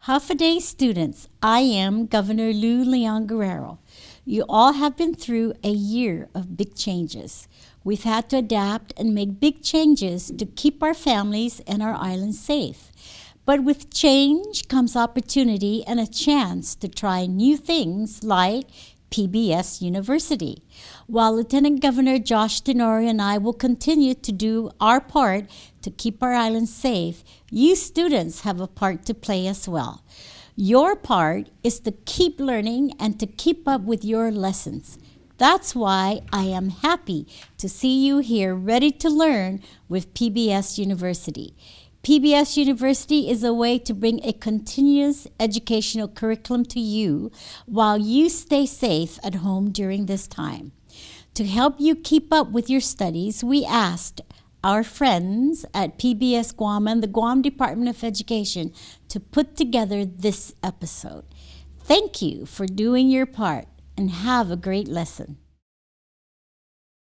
Half a day students, I am Governor Lou Leon Guerrero. You all have been through a year of big changes. We've had to adapt and make big changes to keep our families and our island safe. But with change comes opportunity and a chance to try new things like PBS University. While Lieutenant Governor Josh Tenorio and I will continue to do our part to keep our island safe, you students have a part to play as well. Your part is to keep learning and to keep up with your lessons. That's why I am happy to see you here ready to learn with PBS University. PBS University is a way to bring a continuous educational curriculum to you while you stay safe at home during this time. To help you keep up with your studies, we asked our friends at PBS Guam and the Guam Department of Education to put together this episode. Thank you for doing your part and have a great lesson.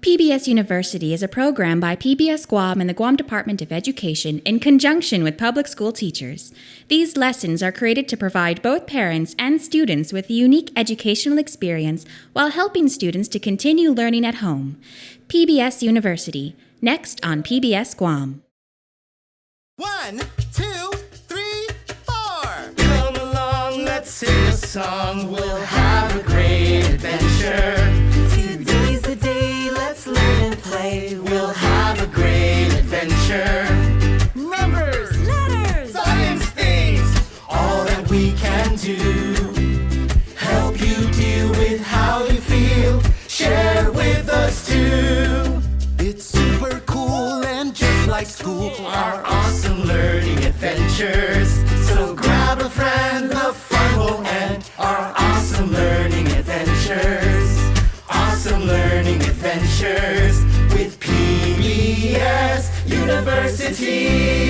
PBS University is a program by PBS Guam and the Guam Department of Education in conjunction with public school teachers. These lessons are created to provide both parents and students with a unique educational experience while helping students to continue learning at home. PBS University, next on PBS Guam. 1, 2, 3, 4. Come along, let's sing a song. We'll have a great adventure. Today's the day, let's learn and play. We'll have a great adventure. Numbers, letters, science things, all that we can do. Help you deal with how you feel. Share with us too. It's super cool and just like school, our awesome learning adventures. So grab a friend, the fun will end. Our awesome learning adventures. Awesome learning adventures with PBS University.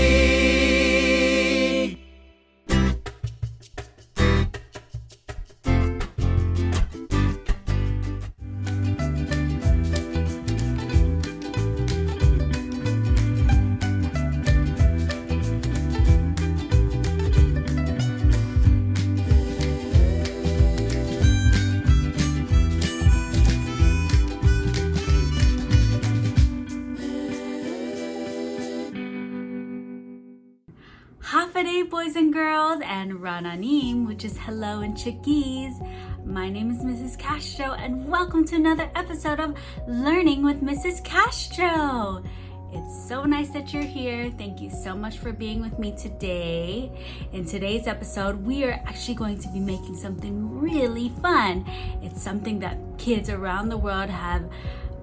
Hafaday, boys and girls, and Rananim, which is hello in Chickees. My name is Mrs. Castro, and welcome to another episode of Learning with Mrs. Castro. It's so nice that you're here. Thank you so much for being with me today. In today's episode, we are actually going to be making something really fun. It's something that kids around the world have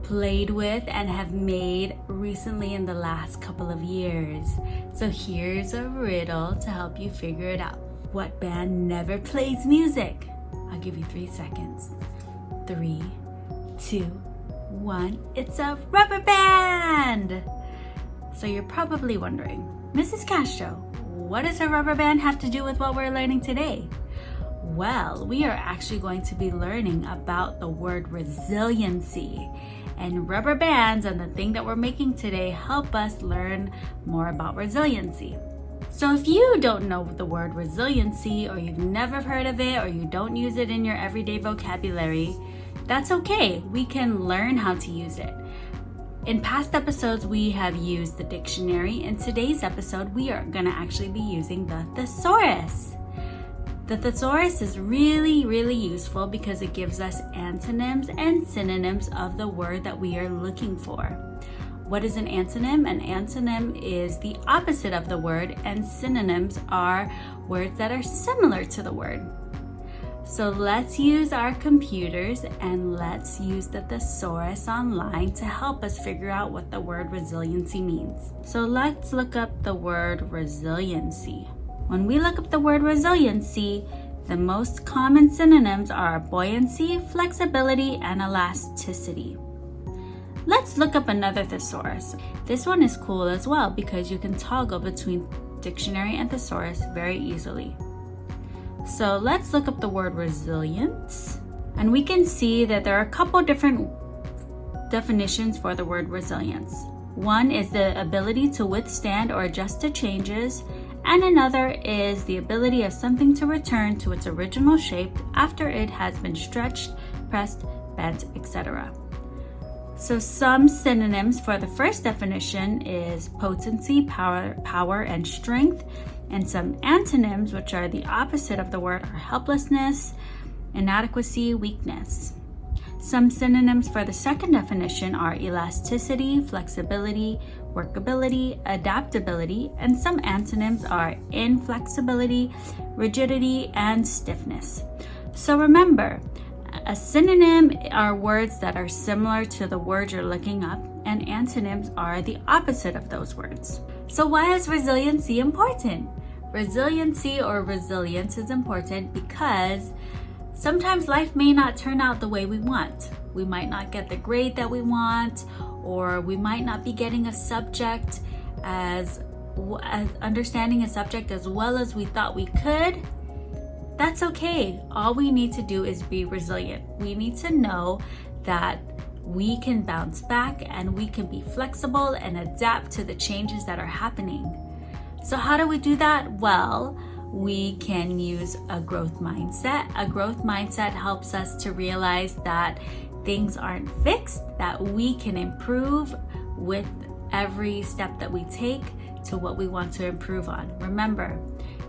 played with and have made recently in the last couple of years. So here's a riddle to help you figure it out. What band never plays music? I'll give you 3 seconds. 3, 2, 1. It's a rubber band! So you're probably wondering, Mrs. Castro, what does a rubber band have to do with what we're learning today? Well, we are actually going to be learning about the word resiliency. And rubber bands and the thing that we're making today help us learn more about resiliency. So if you don't know the word resiliency, or you've never heard of it, or you don't use it in your everyday vocabulary, that's okay. We can learn how to use it. In past episodes, we have used the dictionary. In today's episode, we are going to actually be using the thesaurus. The thesaurus is really, really useful because it gives us antonyms and synonyms of the word that we are looking for. What is an antonym? An antonym is the opposite of the word, and synonyms are words that are similar to the word. So let's use our computers and let's use the thesaurus online to help us figure out what the word resiliency means. So let's look up the word resiliency. When we look up the word resiliency, the most common synonyms are buoyancy, flexibility, and elasticity. Let's look up another thesaurus. This one is cool as well because you can toggle between dictionary and thesaurus very easily. So let's look up the word resilience, and we can see that there are a couple different definitions for the word resilience. One is the ability to withstand or adjust to changes, and another is the ability of something to return to its original shape after it has been stretched, pressed, bent, etc. So some synonyms for the first definition is potency, power, and strength, and some antonyms, which are the opposite of the word, are helplessness, inadequacy, weakness. Some synonyms for the second definition are elasticity, flexibility, workability, adaptability, and some antonyms are inflexibility, rigidity, and stiffness. So remember, a synonym are words that are similar to the word you're looking up, and antonyms are the opposite of those words. So why is resiliency important? Resiliency or resilience is important because sometimes life may not turn out the way we want. We might not get the grade that we want, or we might not be getting a subject as understanding a subject as well as we thought we could. That's okay. All we need to do is be resilient. We need to know that we can bounce back and we can be flexible and adapt to the changes that are happening. So how do we do that? Well, we can use a growth mindset. A growth mindset helps us to realize that things aren't fixed, that we can improve with every step that we take to what we want to improve on. Remember,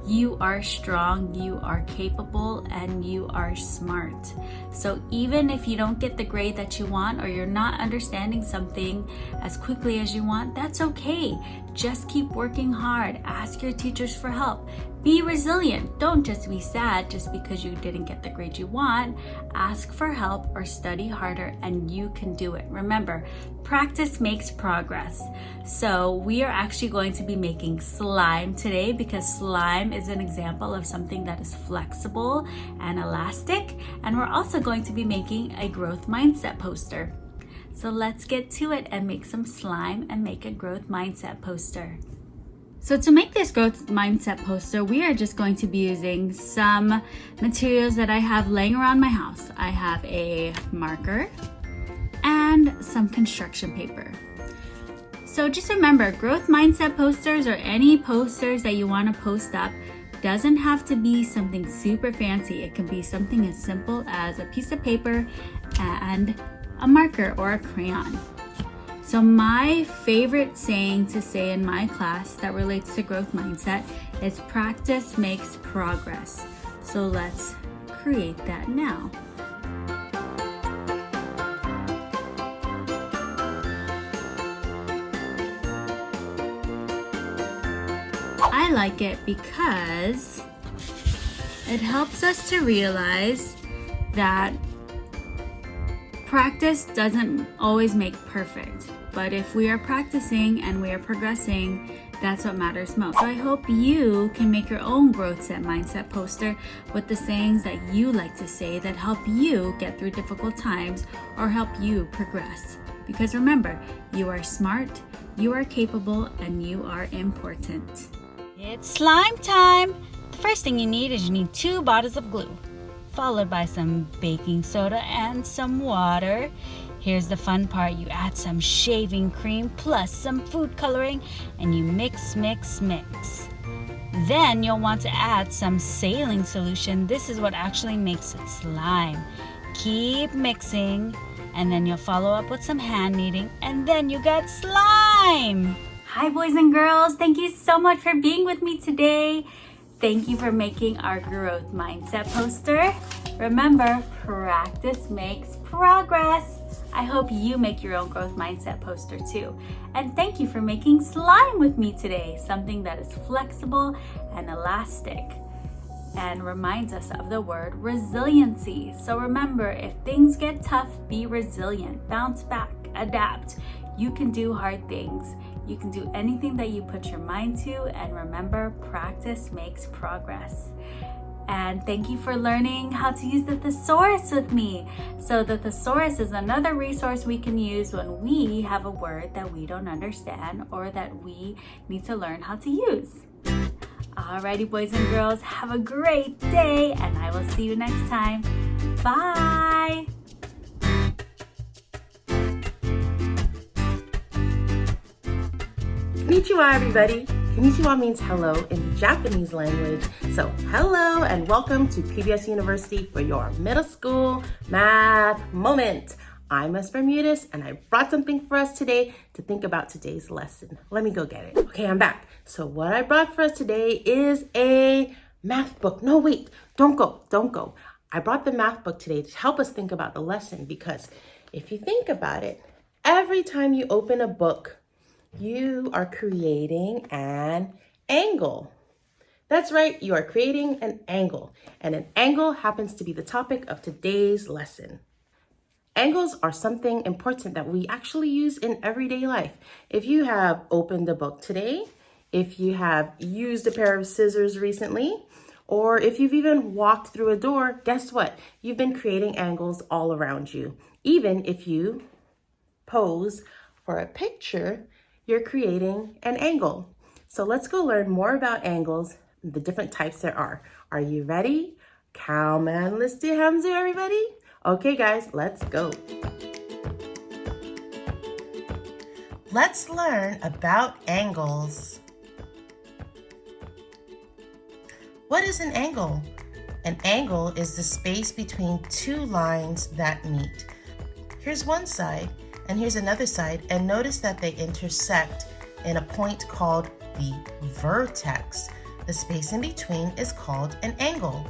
you are strong, you are capable, and you are smart. So even if you don't get the grade that you want, or you're not understanding something as quickly as you want, that's okay. Just keep working hard. Ask your teachers for help. Be resilient. Don't just be sad just because you didn't get the grade you want. Ask for help or study harder, and you can do it. Remember, practice makes progress. So we are actually going to be making slime today, because slime is an example of something that is flexible and elastic. And we're also going to be making a growth mindset poster. So let's get to it and make some slime and make a growth mindset poster. So to make this growth mindset poster, we are just going to be using some materials that I have laying around my house. I have a marker and some construction paper. So just remember, growth mindset posters, or any posters that you want to post up, doesn't have to be something super fancy. It can be something as simple as a piece of paper and a marker or a crayon. So my favorite saying to say in my class that relates to growth mindset is practice makes progress. So let's create that now. I like it because it helps us to realize that practice doesn't always make perfect, but if we are practicing and we are progressing, that's what matters most. So I hope you can make your own growth mindset poster with the sayings that you like to say that help you get through difficult times or help you progress. Because remember, you are smart, you are capable, and you are important. It's slime time! The first thing you need is 2 bottles of glue, followed by some baking soda and some water. Here's the fun part. You add some shaving cream plus some food coloring, and you mix. Then you'll want to add some saline solution. This is what actually makes it slime. Keep mixing, and then you'll follow up with some hand kneading, and then you got slime! Hi boys and girls, thank you so much for being with me today. Thank you for making our growth mindset poster. Remember, practice makes progress. I hope you make your own growth mindset poster too. And thank you for making slime with me today, something that is flexible and elastic and reminds us of the word resiliency. So remember, if things get tough, be resilient, bounce back, adapt. You can do hard things. You can do anything that you put your mind to, and remember, practice makes progress. And thank you for learning how to use the thesaurus with me. So the thesaurus is another resource we can use when we have a word that we don't understand or that we need to learn how to use. Alrighty, boys and girls, have a great day, and I will see you next time. Bye! Konnichiwa, everybody. Konnichiwa means hello in Japanese language. So hello and welcome to PBS University for your middle school math moment. I'm Miss Bermudez and I brought something for us today to think about today's lesson. Let me go get it. Okay, I'm back. So what I brought for us today is a math book. No, wait, don't go. I brought the math book today to help us think about the lesson because if you think about it, every time you open a book, you are creating an angle. That's right, you are creating an angle, and an angle happens to be the topic of today's lesson. Angles are something important that we actually use in everyday life. If you have opened a book today, if you have used a pair of scissors recently, or if you've even walked through a door, guess what? You've been creating angles all around you. Even if you pose for a picture, you're creating an angle. So let's go learn more about angles, the different types there are. Are you ready? Cowman Listy Hamza, everybody? Okay, guys, let's go. Let's learn about angles. What is an angle? An angle is the space between two lines that meet. Here's one side, and here's another side, and notice that they intersect in a point called the vertex. The space in between is called an angle.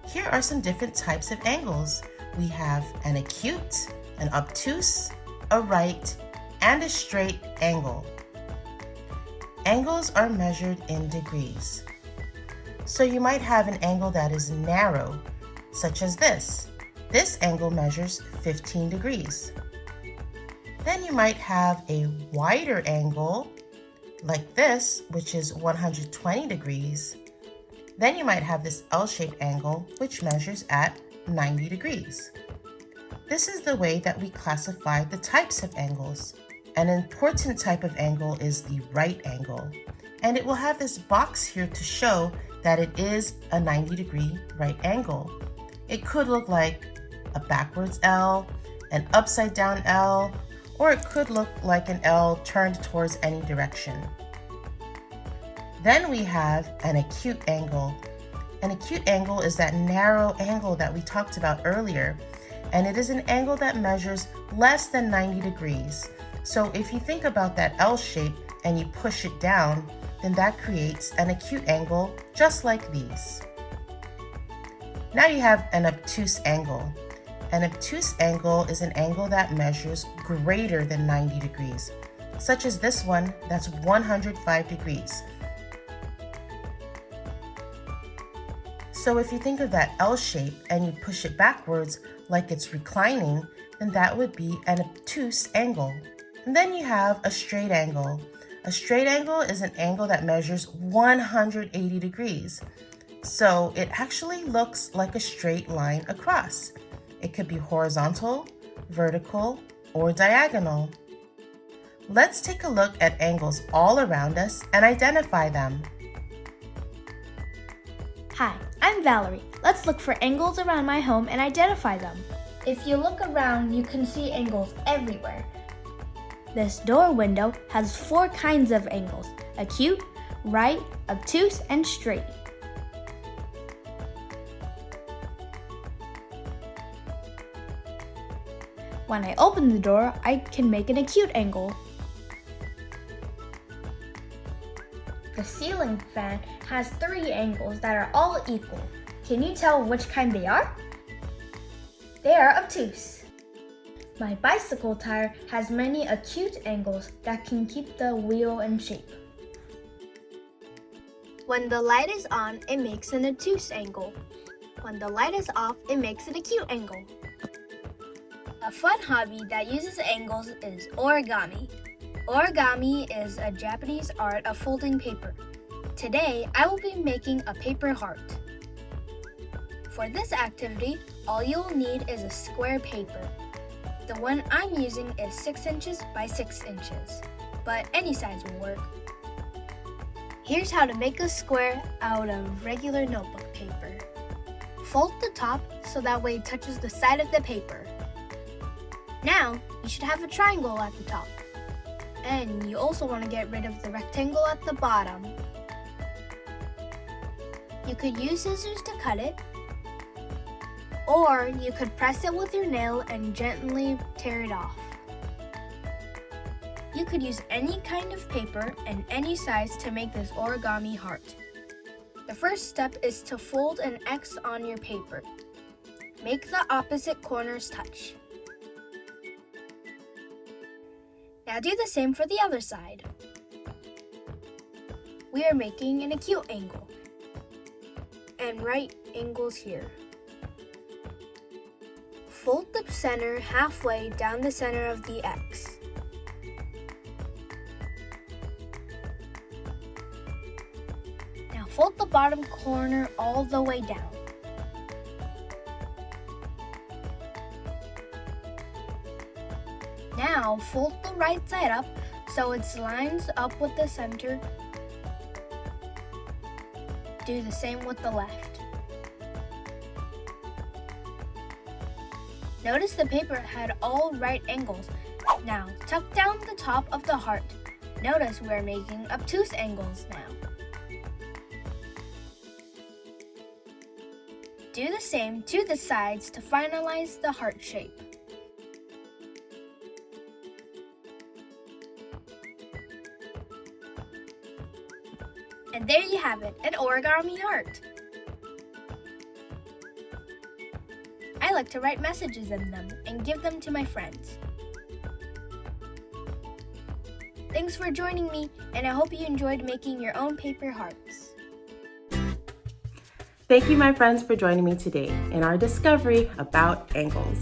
Here are some different types of angles. We have an acute, an obtuse, a right, and a straight angle. Angles are measured in degrees. So you might have an angle that is narrow, such as this. This angle measures 15 degrees. Then you might have a wider angle, like this, which is 120 degrees. Then you might have this L-shaped angle, which measures at 90 degrees. This is the way that we classify the types of angles. An important type of angle is the right angle, and it will have this box here to show that it is a 90-degree right angle. It could look like a backwards L, an upside down L, or it could look like an L turned towards any direction. Then we have an acute angle. An acute angle is that narrow angle that we talked about earlier, and it is an angle that measures less than 90 degrees. So if you think about that L shape and you push it down, then that creates an acute angle just like these. Now you have an obtuse angle. An obtuse angle is an angle that measures greater than 90 degrees, such as this one that's 105 degrees. So if you think of that L shape and you push it backwards like it's reclining, then that would be an obtuse angle. And then you have a straight angle. A straight angle is an angle that measures 180 degrees. So it actually looks like a straight line across. It could be horizontal, vertical, or diagonal. Let's take a look at angles all around us and identify them. Hi, I'm Valerie. Let's look for angles around my home and identify them. If you look around, you can see angles everywhere. This door window has 4 kinds of angles: acute, right, obtuse, and straight. When I open the door, I can make an acute angle. The ceiling fan has 3 angles that are all equal. Can you tell which kind they are? They are obtuse. My bicycle tire has many acute angles that can keep the wheel in shape. When the light is on, it makes an obtuse angle. When the light is off, it makes an acute angle. A fun hobby that uses angles is origami. Origami is a Japanese art of folding paper. Today, I will be making a paper heart. For this activity, all you'll need is a square paper. The one I'm using is 6 inches by 6 inches, but any size will work. Here's how to make a square out of regular notebook paper. Fold the top so that way it touches the side of the paper. Now, you should have a triangle at the top. And you also want to get rid of the rectangle at the bottom. You could use scissors to cut it, or you could press it with your nail and gently tear it off. You could use any kind of paper and any size to make this origami heart. The first step is to fold an X on your paper. Make the opposite corners touch. Now do the same for the other side. We are making an acute angle and right angles here. Fold the center halfway down the center of the X. Now fold the bottom corner all the way down. Now fold the right side up so it lines up with the center. Do the same with the left. Notice the paper had all right angles. Now tuck down the top of the heart. Notice we're making obtuse angles now. Do the same to the sides to finalize the heart shape. And there you have it, an origami heart. I like to write messages in them and give them to my friends. Thanks for joining me, and I hope you enjoyed making your own paper hearts. Thank you, my friends, for joining me today in our discovery about angles.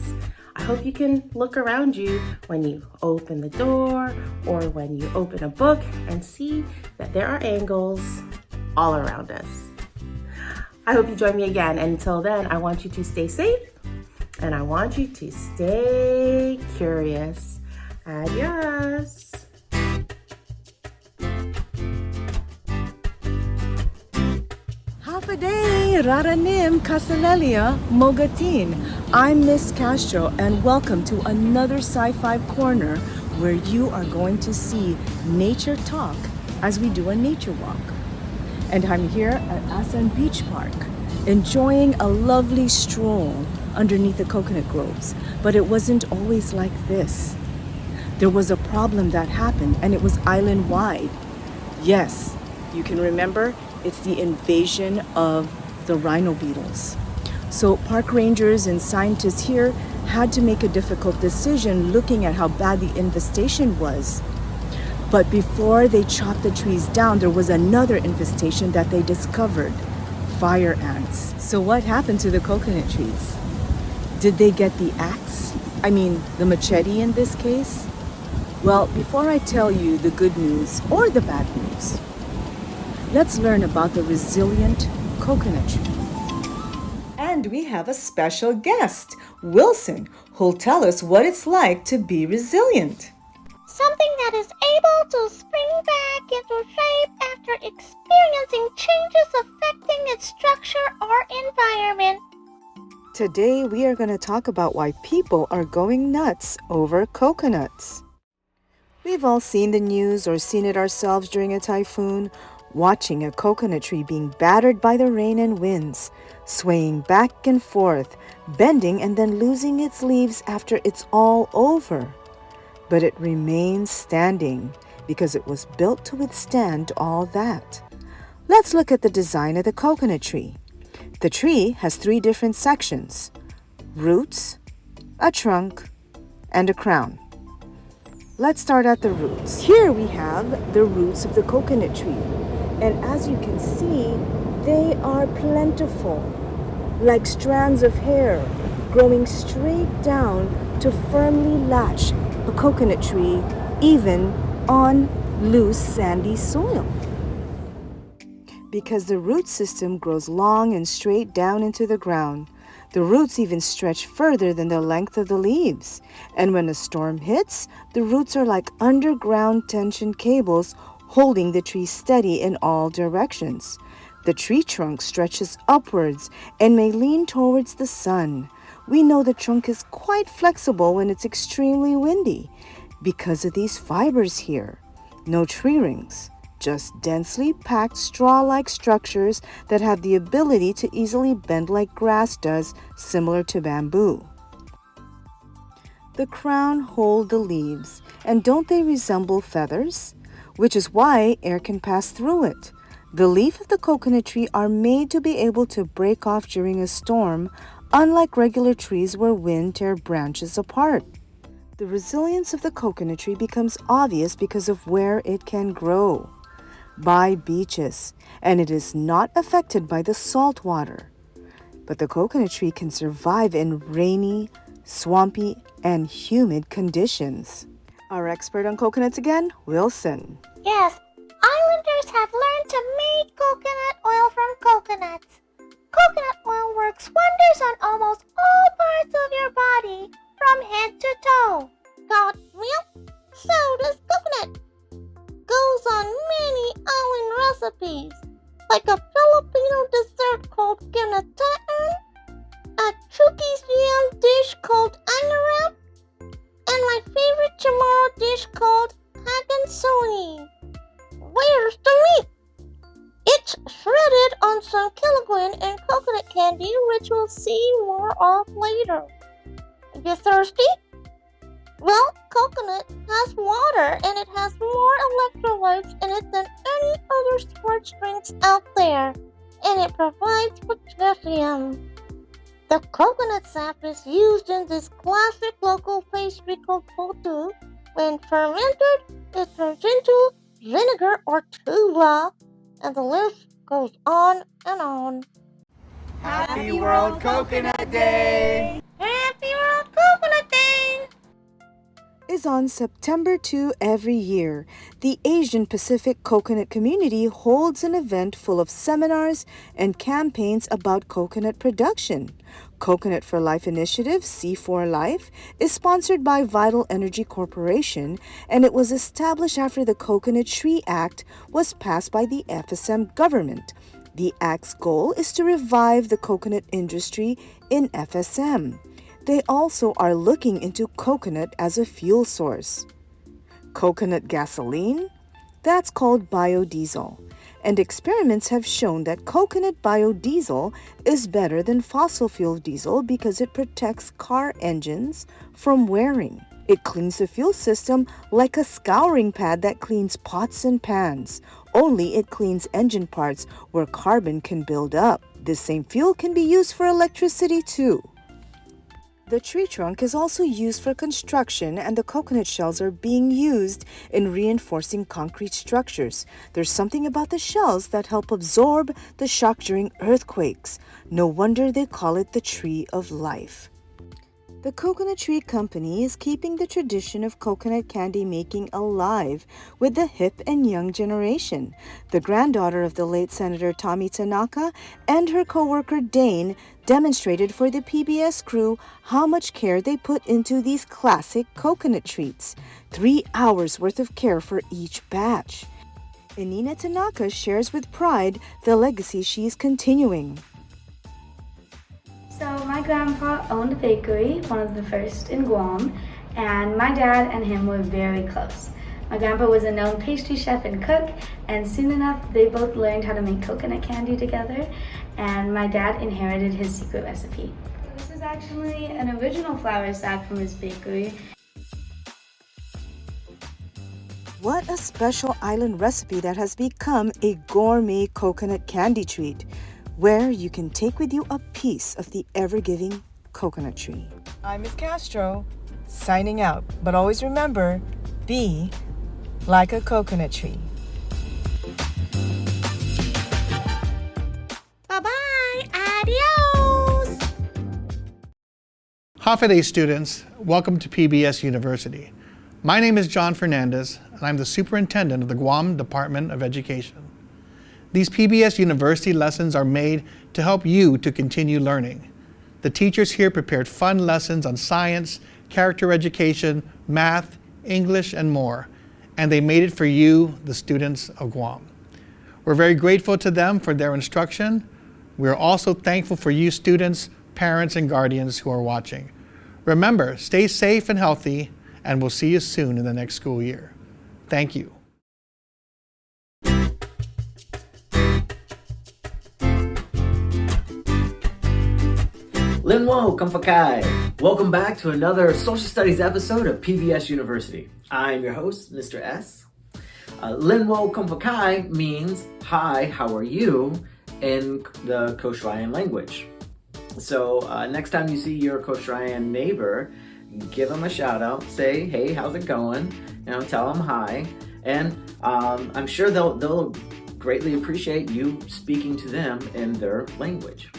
I hope you can look around you when you open the door or when you open a book and see that there are angles all around us. I hope you join me again. And until then, I want you to stay safe and I want you to stay curious. Adios. Hafaday, Raranim, Kasalelia, Mogatin. I'm Miss Castro and welcome to another Sci-Fi Corner where you are going to see nature talk as we do a nature walk. And I'm here at Asan Beach Park, enjoying a lovely stroll underneath the coconut groves. But it wasn't always like this. There was a problem that happened and it was island-wide. Yes, you can remember, it's the invasion of the rhino beetles. So park rangers and scientists here had to make a difficult decision looking at how bad the infestation was. But before they chopped the trees down, there was another infestation that they discovered, fire ants. So what happened to the coconut trees? Did they get the axe? I mean, the machete in this case? Well, before I tell you the good news or the bad news, let's learn about the resilient coconut tree. And we have a special guest, Wilson, who'll tell us what it's like to be resilient. Something that is able to spring back into shape after experiencing changes affecting its structure or environment. Today we are going to talk about why people are going nuts over coconuts. We've all seen the news or seen it ourselves during a typhoon, watching a coconut tree being battered by the rain and winds, swaying back and forth, bending and then losing its leaves after it's all over. But it remains standing because it was built to withstand all that. Let's look at the design of the coconut tree. The tree has 3 different sections: roots, a trunk, and a crown. Let's start at the roots. Here we have the roots of the coconut tree. And as you can see, they are plentiful, like strands of hair growing straight down to firmly latch a coconut tree, even on loose sandy soil. Because the root system grows long and straight down into the ground, the roots even stretch further than the length of the leaves. And when a storm hits, the roots are like underground tension cables holding the tree steady in all directions. The tree trunk stretches upwards and may lean towards the sun. We know the trunk is quite flexible when it's extremely windy because of these fibers here. No tree rings, just densely packed straw-like structures that have the ability to easily bend like grass does, similar to bamboo. The crown hold the leaves, and don't they resemble feathers? Which is why air can pass through it. The leaf of the coconut tree are made to be able to break off during a storm, unlike regular trees where wind tear branches apart. The resilience of the coconut tree becomes obvious because of where it can grow. By beaches, and it is not affected by the salt water. But the coconut tree can survive in rainy, swampy, and humid conditions. Our expert on coconuts again, Wilson. Yes, islanders have learned to make coconut oil from coconuts. Coconut oil works wonders on almost all parts of your body, from head to toe. Got milk? So does coconut. Goes on many island recipes, like a Filipino dessert called ginatan, a Chuukese yam dish called angarap, and my favorite CHamoru dish called hagansoni. Where's the meat? It's shredded on some kiloguen and coconut candy, which we'll see more of later. You thirsty? Well, coconut has water and it has more electrolytes in it than any other sports drinks out there, and it provides potassium. The coconut sap is used in this classic local pastry called putu. When fermented, it turns into vinegar or tula, and the list goes on and on. Happy World Coconut Day! Happy World Coconut Day! Is on September 2 every year. The Asian Pacific Coconut Community holds an event full of seminars and campaigns about coconut production. Coconut for Life Initiative, C4 Life, is sponsored by Vital Energy Corporation, and it was established after the Coconut Tree Act was passed by the FSM government. The Act's goal is to revive the coconut industry in FSM. They also are looking into coconut as a fuel source. Coconut gasoline? That's called biodiesel. And experiments have shown that coconut biodiesel is better than fossil fuel diesel because it protects car engines from wearing. It cleans the fuel system like a scouring pad that cleans pots and pans. Only it cleans engine parts where carbon can build up. This same fuel can be used for electricity too. The tree trunk is also used for construction, and the coconut shells are being used in reinforcing concrete structures. There's something about the shells that help absorb the shock during earthquakes. No wonder they call it the tree of life. The Coconut Tree Company is keeping the tradition of coconut candy making alive with the hip and young generation. The granddaughter of the late Senator Tommy Tinaktak and her co-worker Dane demonstrated for the PBS crew how much care they put into these classic coconut treats. 3 hours worth of care for each batch. Inina Tinaktak shares with pride the legacy she's continuing. So my grandpa owned a bakery, one of the first in Guam, and my dad and him were very close. My grandpa was a known pastry chef and cook, and soon enough they both learned how to make coconut candy together, and my dad inherited his secret recipe. This is actually an original flour sack from his bakery. What a special island recipe that has become a gourmet coconut candy treat, where you can take with you a piece of the ever-giving coconut tree. I'm Ms. Castro, signing out. But always remember, be like a coconut tree. Bye-bye. Adios. Hafa students, welcome to PBS University. My name is John Fernandez, and I'm the superintendent of the Guam Department of Education. These PBS University lessons are made to help you to continue learning. The teachers here prepared fun lessons on science, character education, math, English, and more, and they made it for you, the students of Guam. We're very grateful to them for their instruction. We are also thankful for you students, parents, and guardians who are watching. Remember, stay safe and healthy, and we'll see you soon in the next school year. Thank you. Linwo Kamfakai. Welcome back to another social studies episode of PBS University. I'm your host, Mr. S. Linwo Kamfakai means hi, how are you in the Kosrayan language. So next time you see your Kosrayan neighbor, give them a shout out, say, hey, how's it going? Tell them hi. And I'm sure they'll greatly appreciate you speaking to them in their language.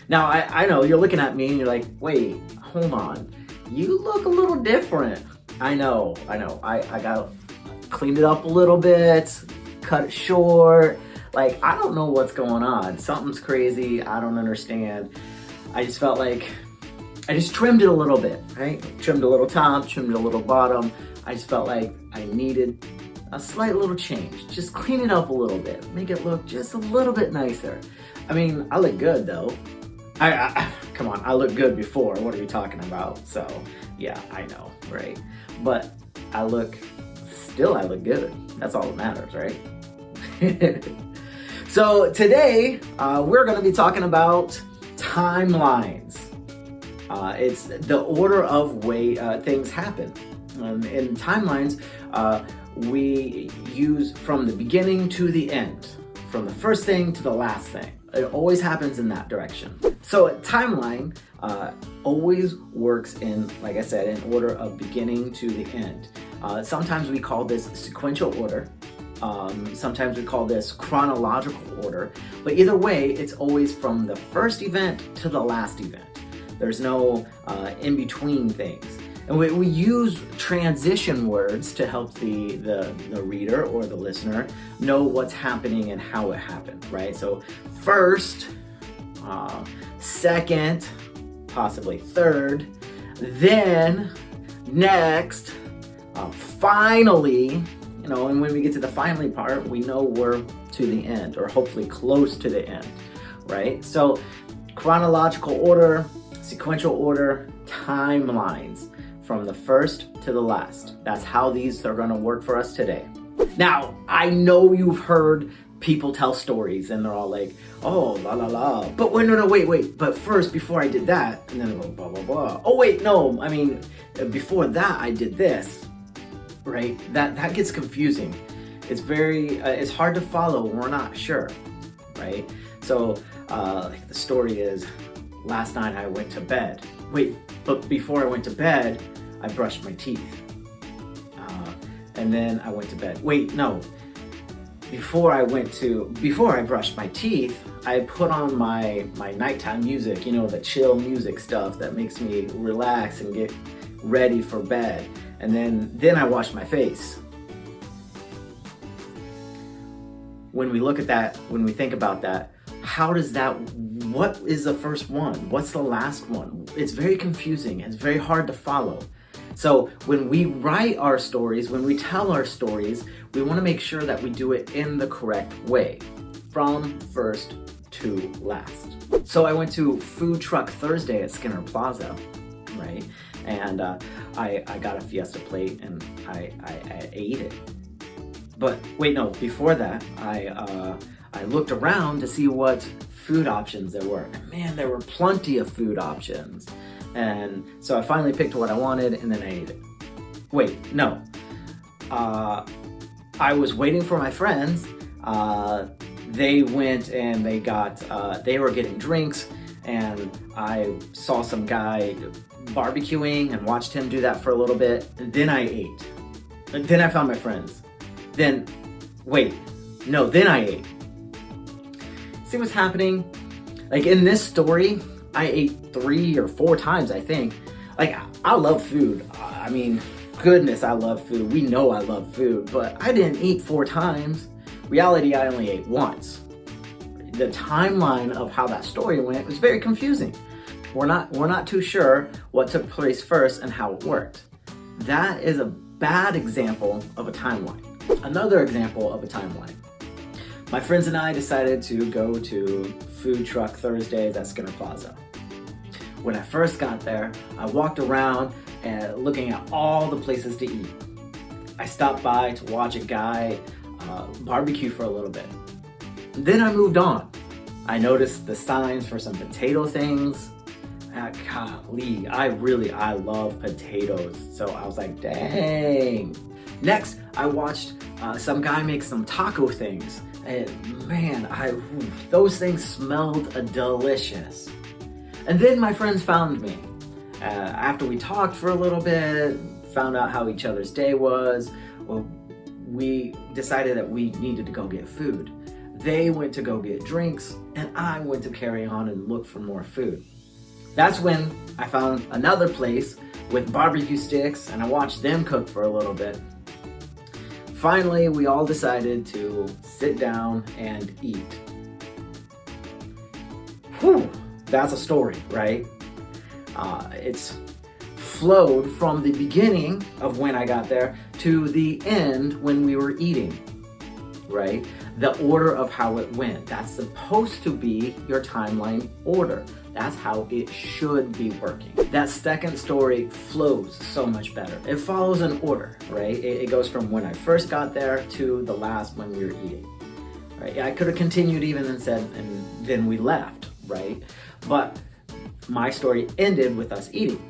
Now, I know you're looking at me and you're like, wait, hold on. You look a little different. I know. I got cleaned it up a little bit, cut it short. Like, I don't know what's going on. Something's crazy. I don't understand. I just felt like I just trimmed it a little bit, right? Trimmed a little top, trimmed a little bottom. I just felt like I needed a slight little change. Just clean it up a little bit. Make it look just a little bit nicer. I mean, I look good though. Come on, I look good before. What are you talking about? So, yeah, I know, right? But I look good. That's all that matters, right? So today, we're going to be talking about timelines. It's the order of way things happen. In timelines, we use from the beginning to the end, from the first thing to the last thing. It always happens in that direction. So a timeline always works in, like I said, in order of beginning to the end. Sometimes we call this sequential order. Sometimes we call this chronological order. But either way, it's always from the first event to the last event. There's no in-between things. And we use transition words to help the reader or the listener know what's happening and how it happened, right? So first, second, possibly third, then, next, finally, and when we get to the finally part, we know we're to the end, or hopefully close to the end, right? So chronological order, sequential order, timelines. From the first to the last. That's how these are going to work for us today. Now, I know you've heard people tell stories and they're all like, oh, la la la. But wait. But first, before I did that, and then blah, blah, blah. Oh, wait, no. I mean, before that, I did this, right? That gets confusing. It's hard to follow when we're not sure, right? So, like the story is, last night I went to bed. Wait, but before I went to bed, I brushed my teeth. And then I went to bed. Wait, no. Before I brushed my teeth, I put on my nighttime music, the chill music stuff that makes me relax and get ready for bed. And then I washed my face. When we look at that, when we think about that, what is the first one? What's the last one? It's very confusing. It's very hard to follow. So when we write our stories, when we tell our stories, we want to make sure that we do it in the correct way, from first to last. So I went to Food Truck Thursday at Skinner Plaza, right? And I got a Fiesta plate and I ate it. But wait, no, before that, I looked around to see what food options there were. And man, there were plenty of food options. And so I finally picked what I wanted and then I ate it. Wait, no. I was waiting for my friends. They went and they were getting drinks and I saw some guy barbecuing and watched him do that for a little bit. And then I ate. And then I found my friends. Then I ate. See what's happening? Like in this story, I ate 3 or 4 times, I think. Like, I love food. I mean, goodness, I love food. We know I love food, but I didn't eat 4 times. Reality, I only ate once. The timeline of how that story went was very confusing. We're not too sure what took place first and how it worked. That is a bad example of a timeline. Another example of a timeline. My friends and I decided to go to Food Truck Thursdays at Skinner Plaza. When I first got there, I walked around and looking at all the places to eat. I stopped by to watch a guy barbecue for a little bit. Then I moved on. I noticed the signs for some potato things, golly, I love potatoes. So I was like, dang. Next, I watched some guy make some taco things. And man, those things smelled delicious. And then my friends found me. After we talked for a little bit, found out how each other's day was, well, we decided that we needed to go get food. They went to go get drinks, and I went to carry on and look for more food. That's when I found another place with barbecue sticks, and I watched them cook for a little bit. Finally, we all decided to sit down and eat. Whew, that's a story, right? It's flowed from the beginning of when I got there to the end when we were eating, right? The order of how it went. That's supposed to be your timeline order. That's how it should be working. That second story flows so much better. It follows an order, right? It goes from when I first got there to the last when we were eating, right? I could have continued even and said, and then we left, right? But my story ended with us eating.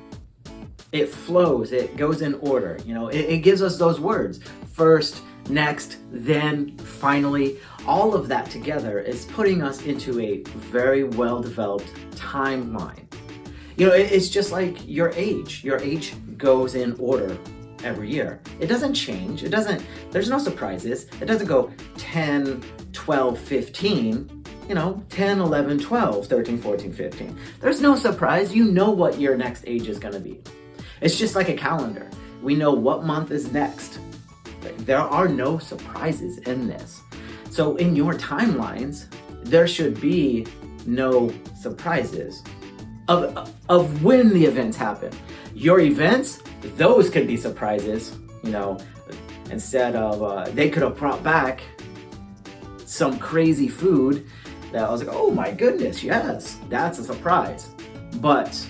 It flows, it goes in order, you know, it gives us those words. First, next, then, finally. All of that together is putting us into a very well-developed timeline. You know, it's just like your age. Your age goes in order every year. It doesn't change. There's no surprises. It doesn't go 10, 12, 15. You know, 10, 11, 12, 13, 14, 15. There's no surprise. You know what your next age is going to be. It's just like a calendar. We know what month is next. There are no surprises in this. So in your timelines, there should be no surprises of when the events happen. Your events, those could be surprises. You know, instead of, they could have brought back some crazy food that I was like, oh my goodness, yes, that's a surprise. But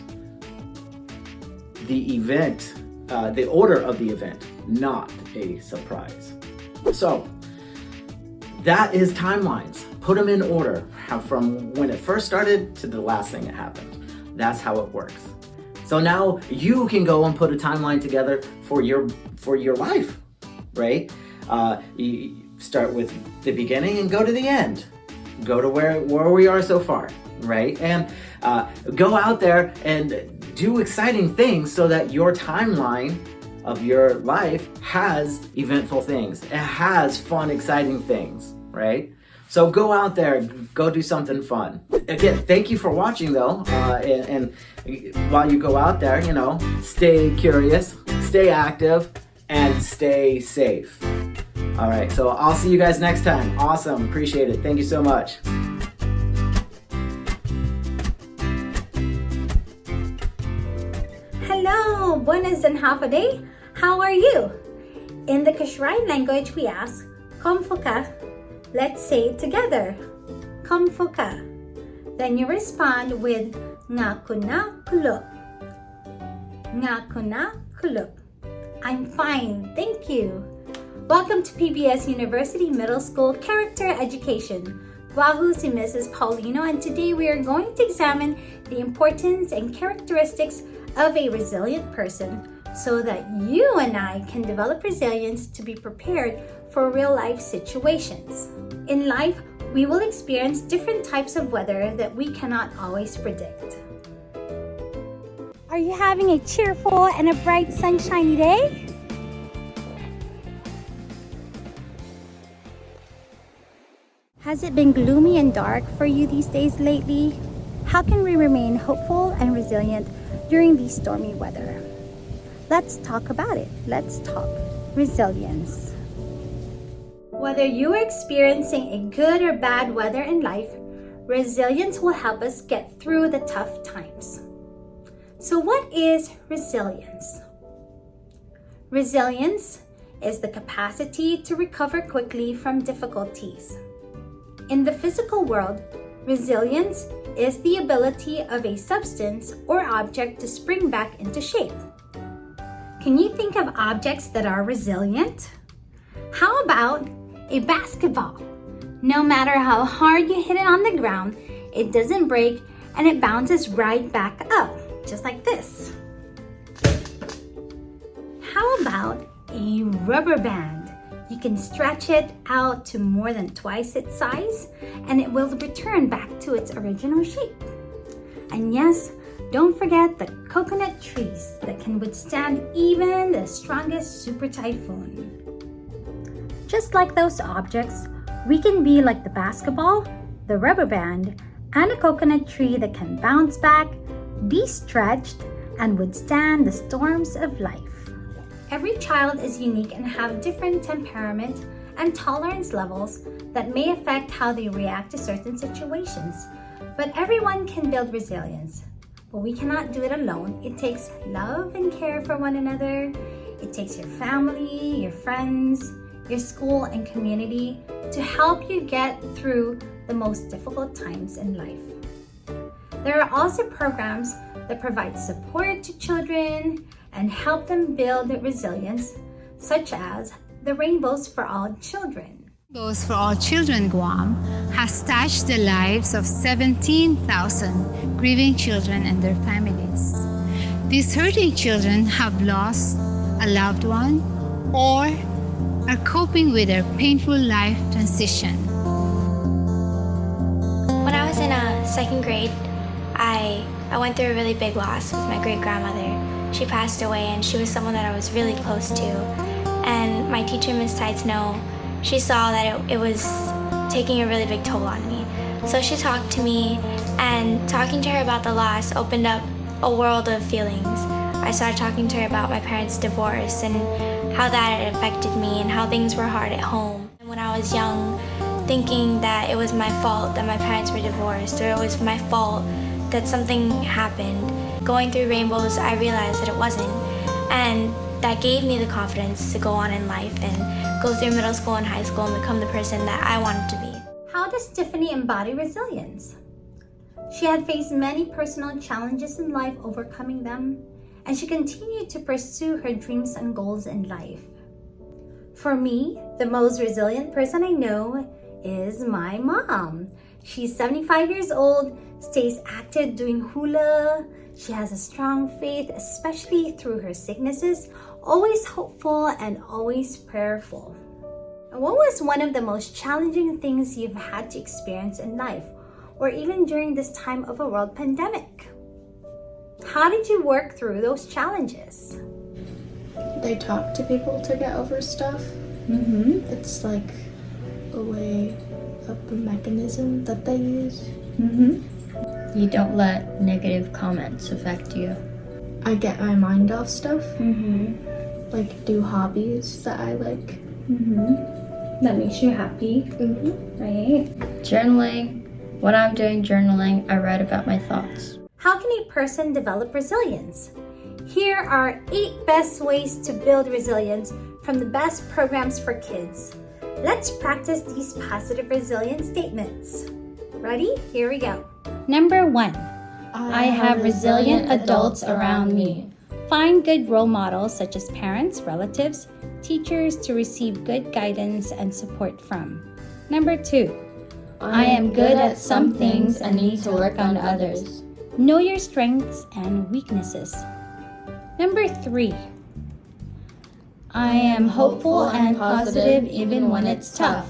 the event, the order of the event, not a surprise. So that is timelines. Put them in order from when it first started to the last thing that happened. That's how it works. So now you can go and put a timeline together for your life, right? You start with the beginning and go to the end. Go to where we are so far, right? And go out there and do exciting things so that your timeline of your life has eventful things. It has fun, exciting things, right? So go out there, go do something fun. Again, thank you for watching though. And while you go out there, you know, stay curious, stay active, and stay safe. All right, so I'll see you guys next time. Awesome, appreciate it. Thank you so much. Hello, buenas and half a day. How are you? In the Kashrain language, we ask, Komfuka. Let's say it together. Komfuka. Then you respond with Ngakuna kuluk. Ngakuna kuluk. I'm fine, thank you. Welcome to PBS University Middle School Character Education. Wahoo si Mrs. Paulino, and today we are going to examine the importance and characteristics of a resilient person so that you and I can develop resilience to be prepared for real-life situations. In life, we will experience different types of weather that we cannot always predict. Are you having a cheerful and a bright sunshiny day? Has it been gloomy and dark for you these days lately? How can we remain hopeful and resilient during these stormy weather? Let's talk about it. Let's talk resilience. Whether you are experiencing a good or bad weather in life, resilience will help us get through the tough times. So what is resilience? Resilience is the capacity to recover quickly from difficulties. In the physical world, resilience is the ability of a substance or object to spring back into shape. Can you think of objects that are resilient? How about a basketball? No matter how hard you hit it on the ground, it doesn't break and it bounces right back up. just like this. How about a rubber band? You can stretch it out to more than twice its size and it will return back to its original shape. And yes, don't forget the coconut trees that can withstand even the strongest super typhoon. Just like those objects, we can be like the basketball, the rubber band, and a coconut tree that can bounce back, be stretched, and withstand the storms of life. Every child is unique and have different temperament and tolerance levels that may affect how they react to certain situations. But everyone can build resilience. But we cannot do it alone. It takes love and care for one another. It takes your family, your friends, your school and community to help you get through the most difficult times in life. There are also programs that provide support to children and help them build resilience, such as the Rainbows for All Children. Rainbows for All Children Guam has touched the lives of 17,000 grieving children and their families. These hurting children have lost a loved one or are coping with their painful life transition. When I was in second grade, I went through a really big loss with my great-grandmother. She passed away and she was someone that I was really close to. And my teacher, Miss Tidesnow, she saw that it was taking a really big toll on me. So she talked to me, and talking to her about the loss opened up a world of feelings. I started talking to her about my parents' divorce and how that had affected me and how things were hard at home. And when I was young, thinking that it was my fault that my parents were divorced, or it was my fault that something happened. Going through Rainbows, I realized that it wasn't. And that gave me the confidence to go on in life and go through middle school and high school and become the person that I wanted to be. How does Tiffany embody resilience? She had faced many personal challenges in life, overcoming them, and she continued to pursue her dreams and goals in life. For me, the most resilient person I know is my mom. She's 75 years old, stays active doing hula. She has a strong faith, especially through her sicknesses, always hopeful and always prayerful. And what was one of the most challenging things you've had to experience in life, or even during this time of a world pandemic? How did you work through those challenges? They talk to people to get over stuff. It's like a way of a mechanism that they use. You don't let negative comments affect you. I get my mind off stuff. Like do hobbies that I like. That makes you happy, right? Journaling. When I'm doing journaling, I write about my thoughts. How can a person develop resilience? Here are 8 best ways to build resilience from the best programs for kids. Let's practice these positive resilience statements. Ready? Here we go. Number 1. I have resilient adults around me. Find good role models such as parents, relatives, teachers to receive good guidance and support from. Number 2. I am good at some things and need to work on others. Know your strengths and weaknesses. Number 3. I am hopeful and positive even when it's tough.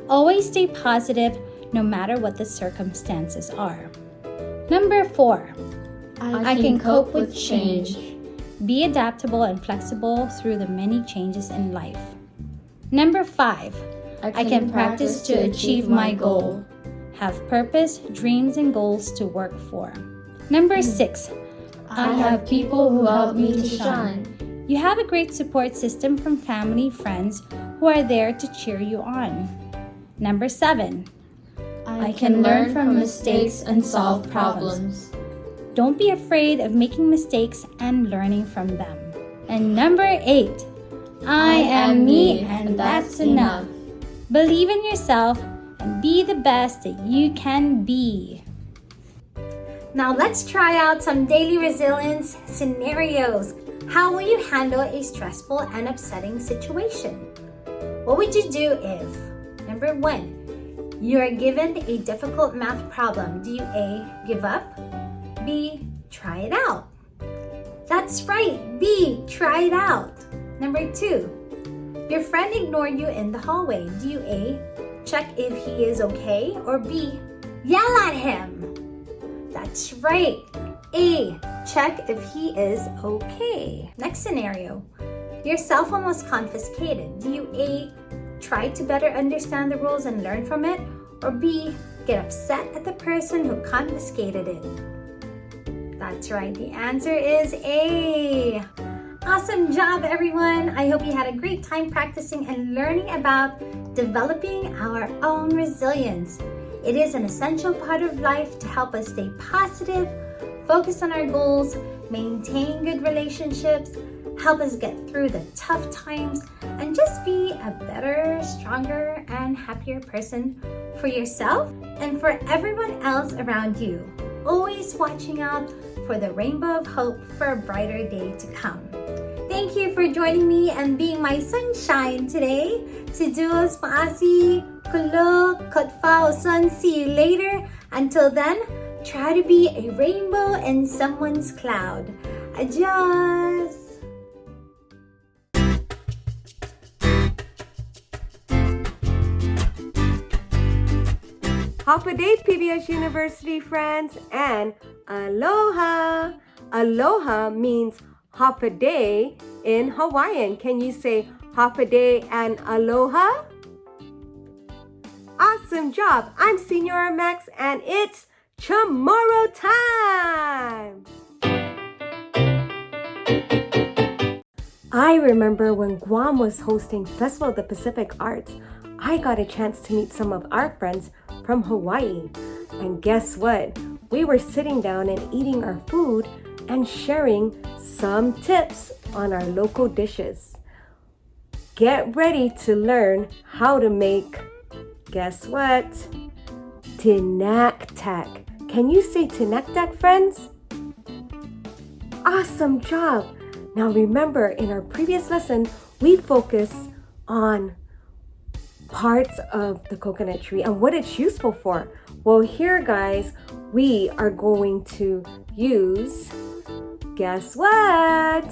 Always stay positive no matter what the circumstances are. Number 4. I can cope with change. Be adaptable and flexible through the many changes in life. Number 5. I can practice to achieve my goal. Have purpose, dreams, and goals to work for. Number 6. I have people who help me to shine. You have a great support system from family, friends who are there to cheer you on. Number 7. I can learn from mistakes and solve problems. Don't be afraid of making mistakes and learning from them. And number 8. I am me and that's enough. Believe in yourself and be the best that you can be. Now let's try out some daily resilience scenarios. How will you handle a stressful and upsetting situation? What would you do if, number 1, you are given a difficult math problem? Do you A, give up, B, Try it out. That's right, B, try it out. Number 2, your friend ignored you in the hallway. Do you A, check if he is okay, or B, yell at him? That's right, A, check if he is okay. Next scenario, your cell phone was confiscated. Do you A, try to better understand the rules and learn from it, or B, get upset at the person who confiscated it? That's right, the answer is A. Awesome job, everyone. I hope you had a great time practicing and learning about developing our own resilience. It is an essential part of life to help us stay positive, focus on our goals, maintain good relationships, help us get through the tough times, and just be a better, stronger, and happier person for yourself and for everyone else around you. Always watching out for the rainbow of hope for a brighter day to come. Thank you for joining me and being my sunshine today. Tuduos paasi, kulo, kotfao sun. See you later. Until then, try to be a rainbow in someone's cloud. Adios. Hapa day, PBS University friends, and aloha. Aloha means hapa day in Hawaiian. Can you say hapa day and aloha? Awesome job. I'm Senora Max, and it's CHamoru time. I remember when Guam was hosting Festival of the Pacific Arts, I got a chance to meet some of our friends from Hawaii. And guess what? We were sitting down and eating our food and sharing some tips on our local dishes. Get ready to learn how to make, guess what? Tinaktak. Can you say Tinaktak, friends? Awesome job! Now remember, in our previous lesson, we focused on parts of the coconut tree and what it's useful for. Well, here, guys, we are going to use, guess what?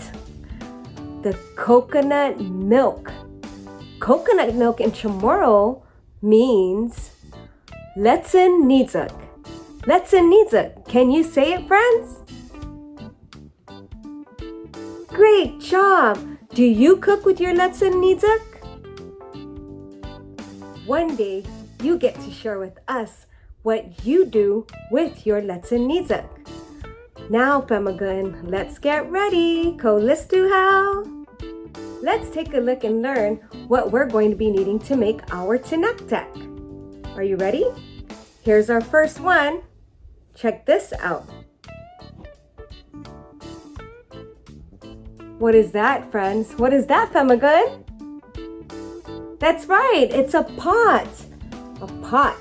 The coconut milk. Coconut milk in Chamorro means Lechen Niyok. Lechen Niyok. Can you say it, friends? Great job! Do you cook with your Lechen Niyok? One day, you get to share with us what you do with your Lechen Niyok. Now, Pemagun, let's get ready. Let's do how? Let's take a look and learn what we're going to be needing to make our Tinaktak. Are you ready? Here's our first one. Check this out. What is that, friends? What is that, Pemagun? That's right, it's a pot. A pot.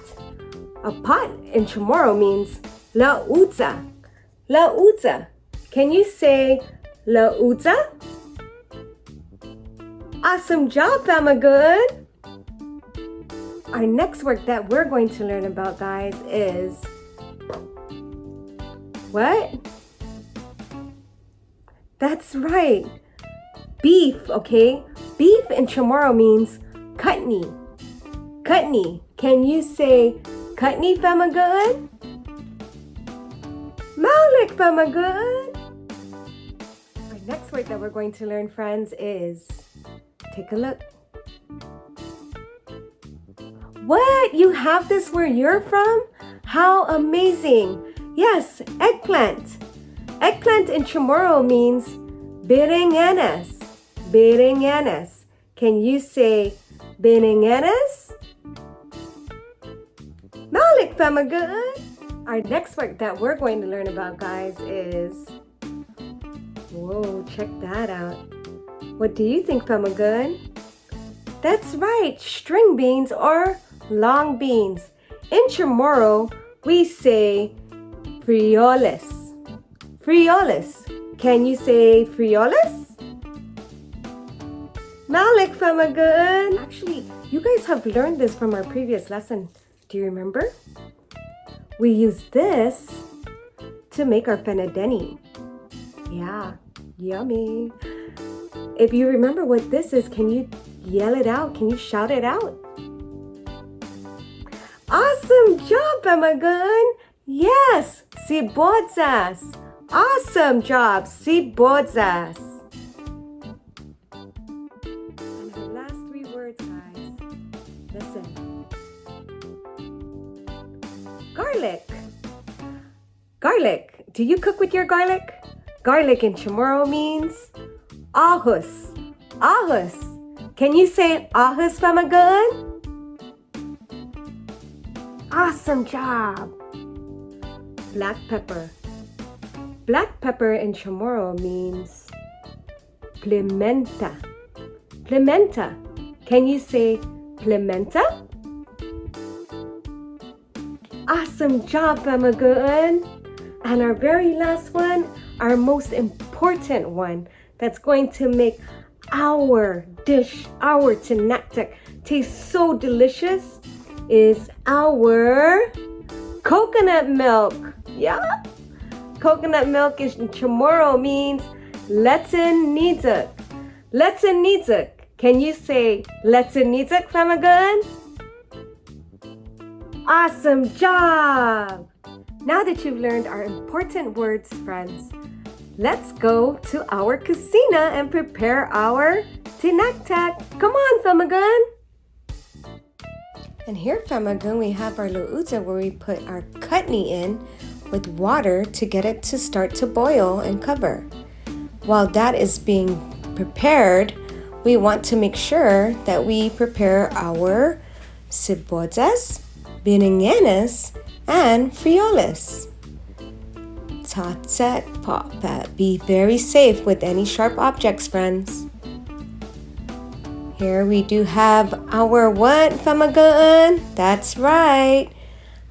A pot in Chamorro means la uza. La uza. Can you say la uza? Awesome job, Pemagun. Our next word that we're going to learn about, guys, is what? That's right. Beef, okay? Beef in Chamorro means Cutney. Cutney. Can you say Cutney, Pemagun? Malik, Pemagun. Our next word that we're going to learn, friends, is, take a look. What? You have this where you're from? How amazing. Yes, eggplant. Eggplant in Chamorro means berengenas. Berengenas. Can you say berengenas? Malik, Pemagun. Our next word that we're going to learn about, guys, is, whoa, check that out. What do you think, Pemagun? That's right, string beans or long beans. In Chamorro, we say frijoles. Frijoles. Can you say frijoles? Malik, Pemagun. Actually, you guys have learned this from our previous lesson. Do you remember? We use this to make our fenadeni. Yeah, yummy. If you remember what this is, can you yell it out? Can you shout it out? Awesome job, Pemagun! Yes, sibozas. Awesome job, sibozas. And our last 3 words, guys. Listen. Garlic. Garlic. Do you cook with your garlic? Garlic in CHamoru means ahus. Ahus. Can you say ahus, Pemagun? Awesome job. Black pepper. Black pepper in CHamoru means pimenta. Pimenta. Can you say pimenta? Awesome job, Pemagun. And our very last one, our most important one, that's going to make our dish, our tinaktak, taste so delicious, is our coconut milk. Yeah. Coconut milk in CHamoru means Lechen nizuk. Lechen nizuk. Can you say Lechen nizuk, Pemagun? Awesome job! Now that you've learned our important words, friends, let's go to our kusina and prepare our tinaktak. Come on, Pemagun! And here, Pemagun, we have our lu'uza where we put our chutney in with water to get it to start to boil and cover. While that is being prepared, we want to make sure that we prepare our sibozas, biningenas, and frijoles. Tatset popat. Be very safe with any sharp objects, friends. Here we do have our what, Pemagun? That's right,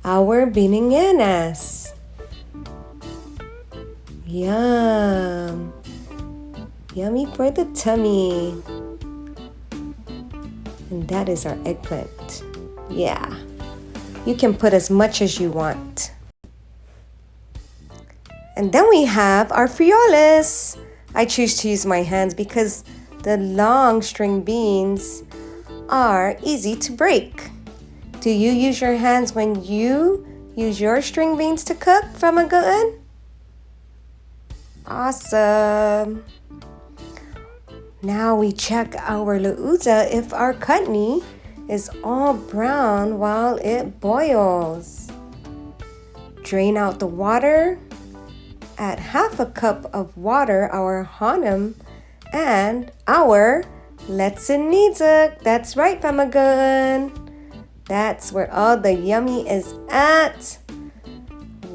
our biningenas. Yum. Yummy for the tummy. And that is our eggplant. Yeah. You can put as much as you want. And then we have our frijoles. I choose to use my hands because the long string beans are easy to break. Do you use your hands when you use your string beans to cook, Pemagun? Awesome. Now we check our lu'uza if our chutney is all brown while it boils. Drain out the water. Add half a cup of water, our hanum, and our lechen nizuk. That's right, Pemagun. That's where all the yummy is at.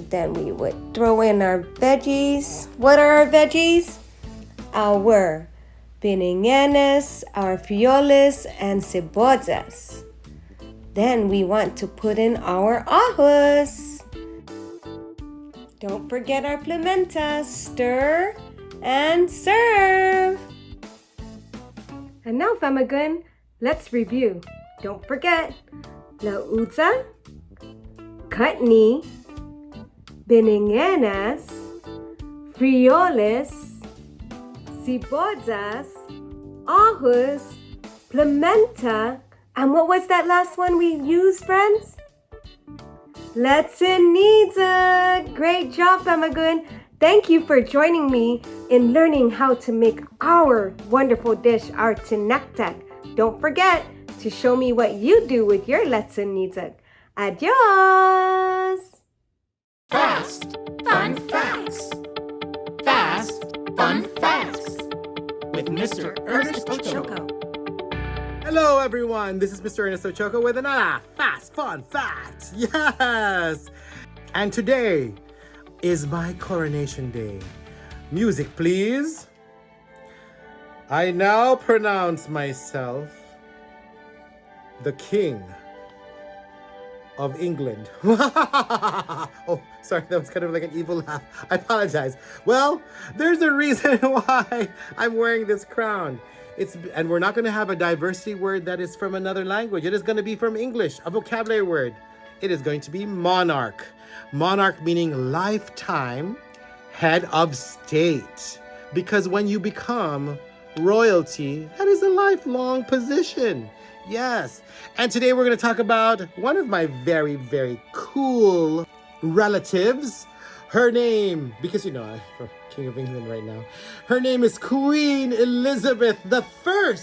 Then we would throw in our veggies. What are our veggies? Our biningenas, our frijoles, and sibozas. Then we want to put in our ahus. Don't forget our pimenta. Stir and serve. And now, Pemagun, let's review. Don't forget, lu'uza, chutney, biningenas, frijoles, sibozas, ahus, pimenta, and what was that last one we used, friends? Lechen nizuk. Great job, Pemagun. Thank you for joining me in learning how to make our wonderful dish, our tinaktak. Don't forget to show me what you do with your lechen nizuk. Adios! Fast, fun facts. Fast, fun facts. With Mr. Ernest Ochoco. Hello, everyone. This is Mr. Ernest Ochoco with another fast, fun fact. Yes! And today is my coronation day. Music, please. I now pronounce myself the King of England. Oh, sorry, that was kind of like an evil laugh. I apologize. Well, there's a reason why I'm wearing this crown. And we're not going to have a diversity word that is from another language. It is going to be from English, a vocabulary word. It is going to be monarch. Monarch meaning lifetime head of state. Because when you become royalty, that is a lifelong position. Yes. And today we're going to talk about one of my very, very cool relatives. Her name, because I'm King of England right now. Her name is Queen Elizabeth I.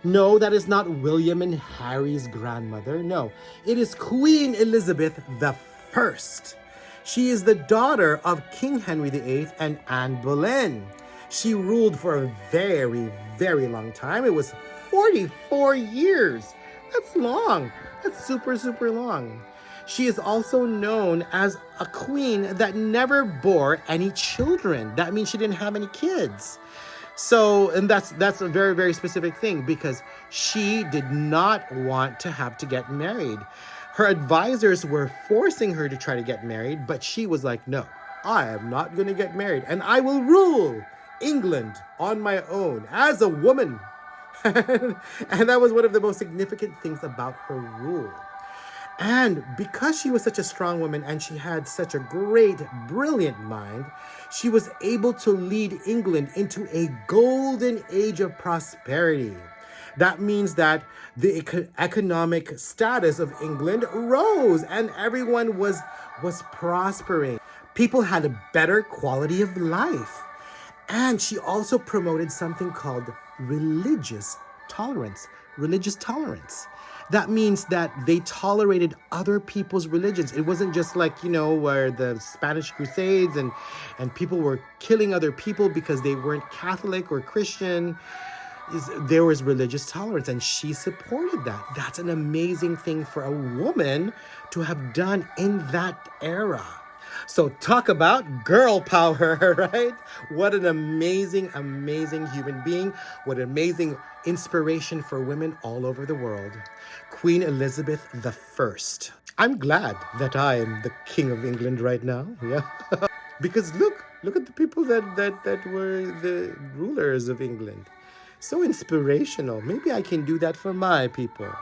No, that is not William and Harry's grandmother. No, it is Queen Elizabeth I. She is the daughter of King Henry VIII and Anne Boleyn. She ruled for a very, very long time. It was 44 years. That's long. That's super, super long. She is also known as a queen that never bore any children. That means she didn't have any kids. So, and that's a very, very specific thing because she did not want to have to get married. Her advisors were forcing her to try to get married, but she was like, no, I am not going to get married and I will rule England on my own as a woman. And that was one of the most significant things about her rule. And because she was such a strong woman and she had such a great, brilliant mind, she was able to lead England into a golden age of prosperity. That means that the economic status of England rose and everyone was prospering. People had a better quality of life. And she also promoted something called religious tolerance. That means that they tolerated other people's religions. It wasn't just like, where the Spanish Crusades and people were killing other people because they weren't Catholic or Christian. There was religious tolerance and she supported that. That's an amazing thing for a woman to have done in that era. So talk about girl power, right? What an amazing, amazing human being. What an amazing inspiration for women all over the world. Queen Elizabeth I. I'm glad that I am the King of England right now. Yeah. Because look at the people that were the rulers of England. So inspirational. Maybe I can do that for my people.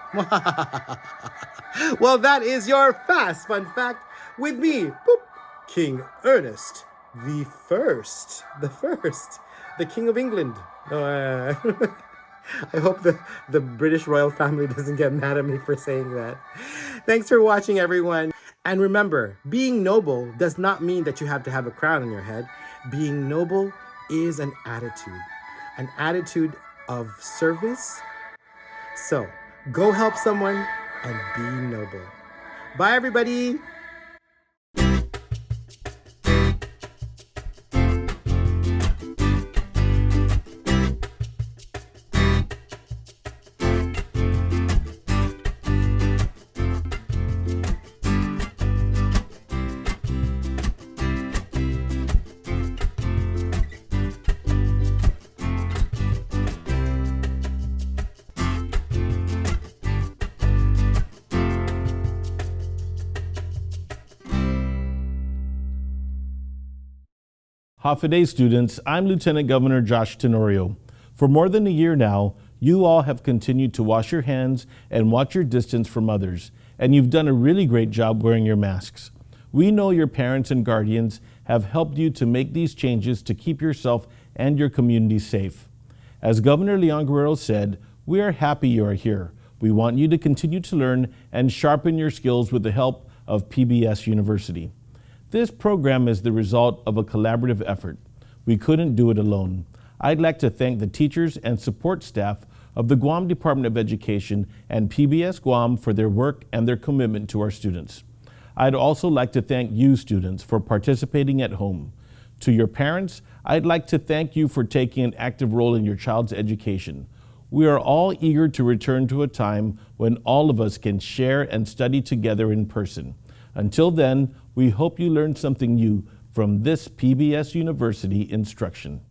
Well, that is your fast fun fact with me, boop, King Ernest the First, the King of England. I hope the British royal family doesn't get mad at me for saying that. Thanks for watching, everyone. And remember, being noble does not mean that you have to have a crown on your head. Being noble is an attitude of service. So go help someone and be noble. Bye, everybody. Hafa students, I'm Lieutenant Governor Josh Tenorio. For more than a year now, you all have continued to wash your hands and watch your distance from others, and you've done a really great job wearing your masks. We know your parents and guardians have helped you to make these changes to keep yourself and your community safe. As Governor Leon Guerrero said, we are happy you are here. We want you to continue to learn and sharpen your skills with the help of PBS University. This program is the result of a collaborative effort. We couldn't do it alone. I'd like to thank the teachers and support staff of the Guam Department of Education and PBS Guam for their work and their commitment to our students. I'd also like to thank you students for participating at home. To your parents, I'd like to thank you for taking an active role in your child's education. We are all eager to return to a time when all of us can share and study together in person. Until then, we hope you learned something new from this PBS University instruction.